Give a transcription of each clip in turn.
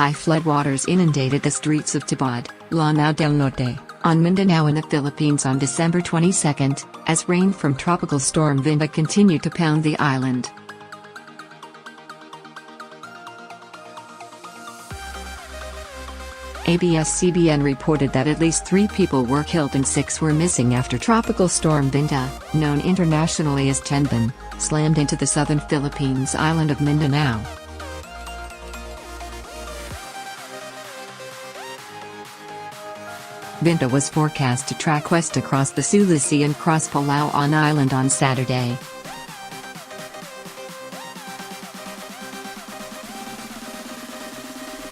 high floodwaters inundated the streets of Tabad, Lanao del Norte, on Mindanao in the Philippines on December 22, as rain from Tropical Storm Vinda continued to pound the island. ABS-CBN reported that at least 3 people were killed and 6 were missing after Tropical Storm Vinda, known internationally as Tembin, slammed into the southern Philippines island of Mindanao. Vinda was forecast to track west across the Sulu Sea and cross Palawan Island on Saturday.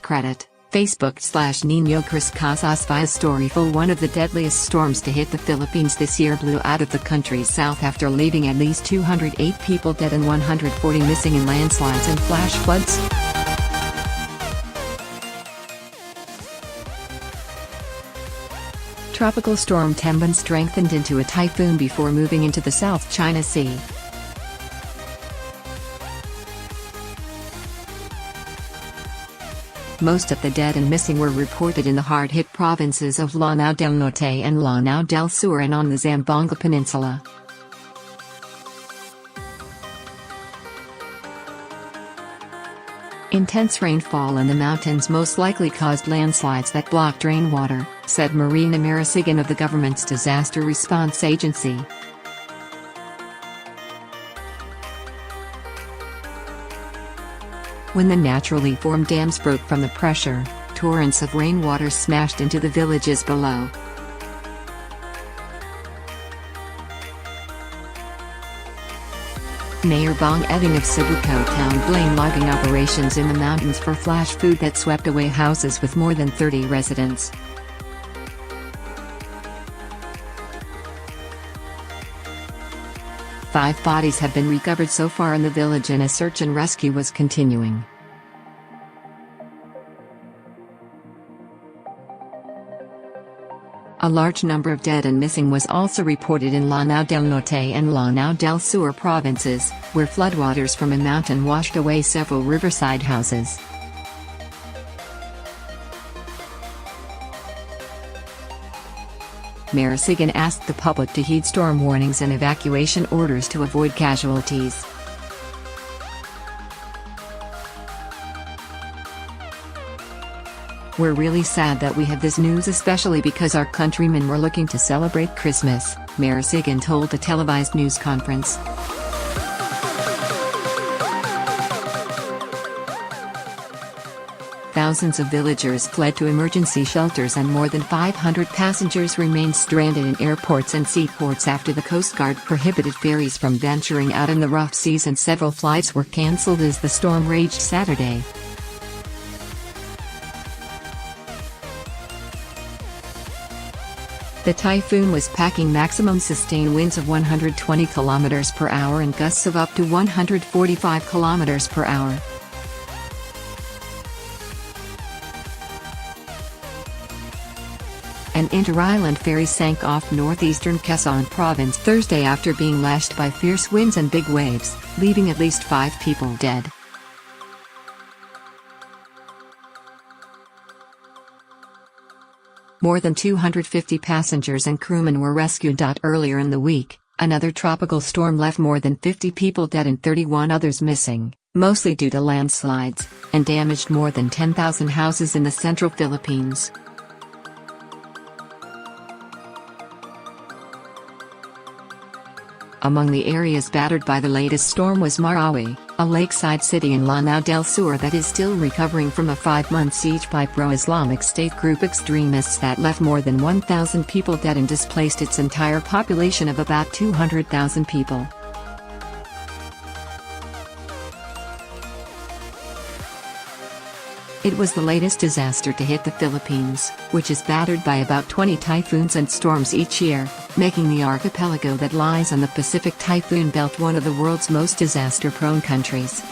Credit: Facebook/Nino Chris Casas via storyful. One of the deadliest storms to hit the Philippines this year blew out of the country's south after leaving at least 208 people dead and 140 missing in landslides and flash floods. Tropical Storm Tembin strengthened into a typhoon before moving into the South China Sea. Most of the dead and missing were reported in the hard-hit provinces of Lanao del Norte and Lanao del Sur and on the Zamboanga Peninsula. Intense rainfall in the mountains most likely caused landslides that blocked rainwater, said Marina Marasigan of the government's disaster response agency. When the naturally formed dams broke from the pressure, torrents of rainwater smashed into the villages below. Mayor Bong Eding of Cebuco Town blamed logging operations in the mountains for flash flood that swept away houses with more than 30 residents. Five bodies have been recovered so far in the village and a search and rescue was continuing. A large number of dead and missing was also reported in Lanao del Norte and Lanao del Sur provinces, where floodwaters from a mountain washed away several riverside houses. Marasigan asked the public to heed storm warnings and evacuation orders to avoid casualties. "We're really sad that we have this news, especially because our countrymen were looking to celebrate Christmas," Marasigan told a televised news conference. Thousands of villagers fled to emergency shelters and more than 500 passengers remained stranded in airports and seaports after the Coast Guard prohibited ferries from venturing out in the rough seas and several flights were cancelled as the storm raged Saturday. The typhoon was packing maximum sustained winds of 120 km per hour and gusts of up to 145 km per hour. An inter-island ferry sank off northeastern Quezon Province Thursday after being lashed by fierce winds and big waves, leaving at least 5 people dead. More than 250 passengers and crewmen were rescued. Earlier in the week, another tropical storm left more than 50 people dead and 31 others missing, mostly due to landslides, and damaged more than 10,000 houses in the central Philippines. Among the areas battered by the latest storm was Marawi, a lakeside city in Lanao del Sur that is still recovering from a 5-month siege by pro-Islamic State group extremists that left more than 1,000 people dead and displaced its entire population of about 200,000 people. It was the latest disaster to hit the Philippines, which is battered by about 20 typhoons and storms each year, making the archipelago that lies on the Pacific typhoon belt one of the world's most disaster-prone countries.